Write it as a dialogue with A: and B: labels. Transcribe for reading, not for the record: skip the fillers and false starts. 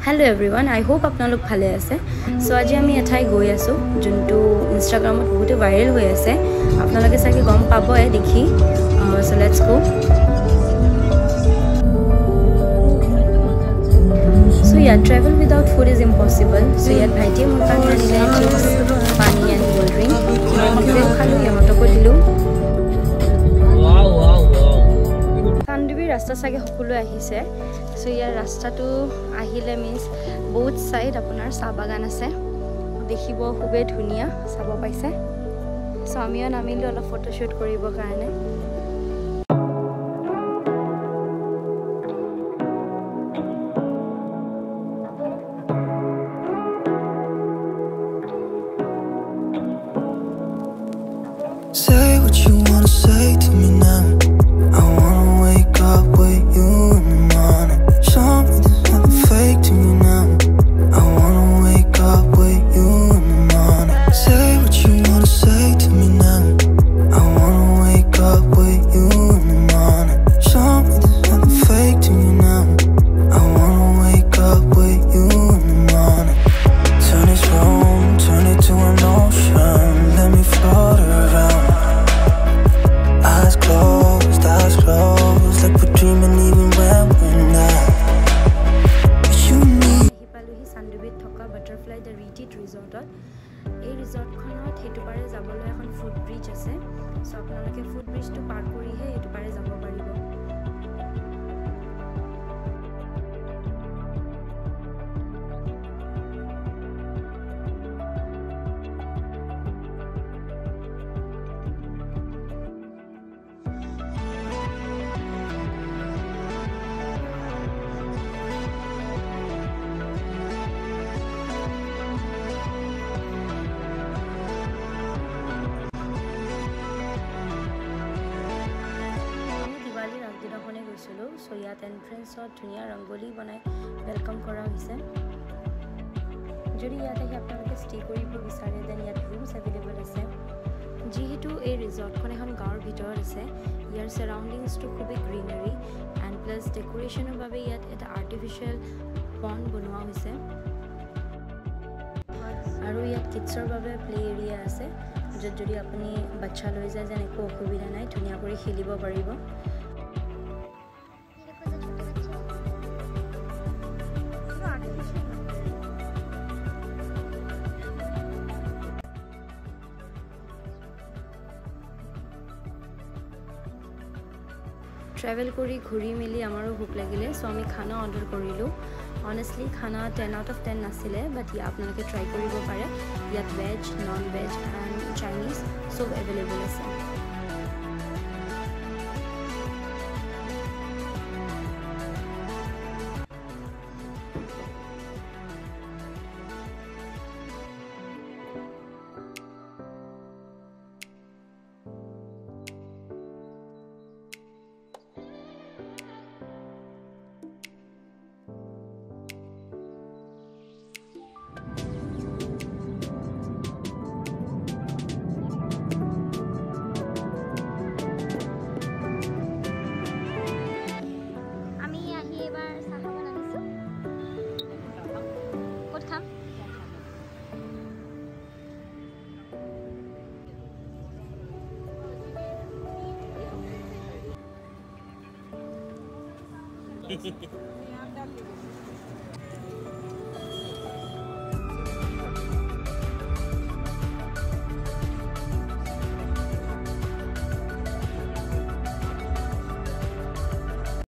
A: Hello everyone, I hope আপোনালোক ভালে আছে। সো আজি আমি এঠাই গৈ আছো যোনটো ইনষ্টাগ্ৰামত বহুত ভাইৰেল হৈ আছে। আপোনালোকে চাগে গম পাবই দেখি। So let's go. সো ইয়াত travel without food is impossible. So ইয়াত ভাইটিয়ে মোৰ কাৰণে আনিলে চিপছ, পানী এণ্ড কোল্ড ড্ৰিংক। মই নিজেও খালোঁ, ইহঁতকো দিলোঁ। চানডুবিৰ ৰাস্তা চাগে সকলোৱে আহিছে। সো ইয়াৰ ৰাস্তাটো আহিলে মিন্স বহুত সাইড আপোনাৰ চাহ বাগান আছে, দেখিব খুবেই ধুনীয়া, চাব পাইছে। সো আমিও নামিলোঁ অলপ ফটোশ্বুট কৰিবৰ কাৰণে।
B: Say what you wanna say to me now. I wanna wake up with you in the morning. Show me there's nothing fake to me now. I wanna wake up with you in the morning. Say what you wanna say to me now. I wanna wake up with you in the morning. Show me there's nothing fake to me now. I wanna wake up with you in the morning. Turn this room, turn it to an ocean. Let me float around. Eyes closed, like we're dreaming even when we're not. You need
A: পালোহি চানডুবিত থকা butterfly the retreat ৰিজৰ্টত। এই ৰিজৰ্টখনত সেইটো পাৰে যাবলৈ এখন foot bridge আছে। So আপোনালোকে ফুট ব্ৰিজটো পাৰ কৰিহে সেইটো পাৰে যাব পাৰিব। সো ইয়াত এন্ট্ৰেন্সত ধুনীয়া ৰংগোলী বনাই ৱেলকাম কৰা হৈছে। যদি ইয়াত আহি আপোনালোকে ষ্টে কৰিব বিচাৰে দেন ইয়াত ৰুমছ এভেইলেবল আছে। যিহেতু এই ৰিজৰ্টখন এখন গাঁৱৰ ভিতৰত আছে, ইয়াৰ চাৰাউণ্ডিংছটো খুবেই গ্ৰীনাৰী এণ্ড প্লাছ ডেকোৰেশ্যনৰ বাবে ইয়াত এটা আৰ্টিফিচিয়েল পণ্ড বনোৱা হৈছে। আৰু ইয়াত কিডছৰ বাবে প্লে এৰিয়া আছে, য'ত যদি আপুনি বাচ্চা লৈ যায় যেন একো অসুবিধা নাই, ধুনীয়া কৰি খেলিব পাৰিব। ট্ৰেভেল কৰি ঘূৰি মেলি আমাৰো ভোক লাগিলে, সো আমি খানা অৰ্ডাৰ কৰিলোঁ। অনেষ্টলি খানা 10 আউট অফ 10 নাছিলে, বাট আপোনালোকে ট্ৰাই কৰিব পাৰে। ইয়াত veg, non veg and Chinese চব এভেইলেবল আছে।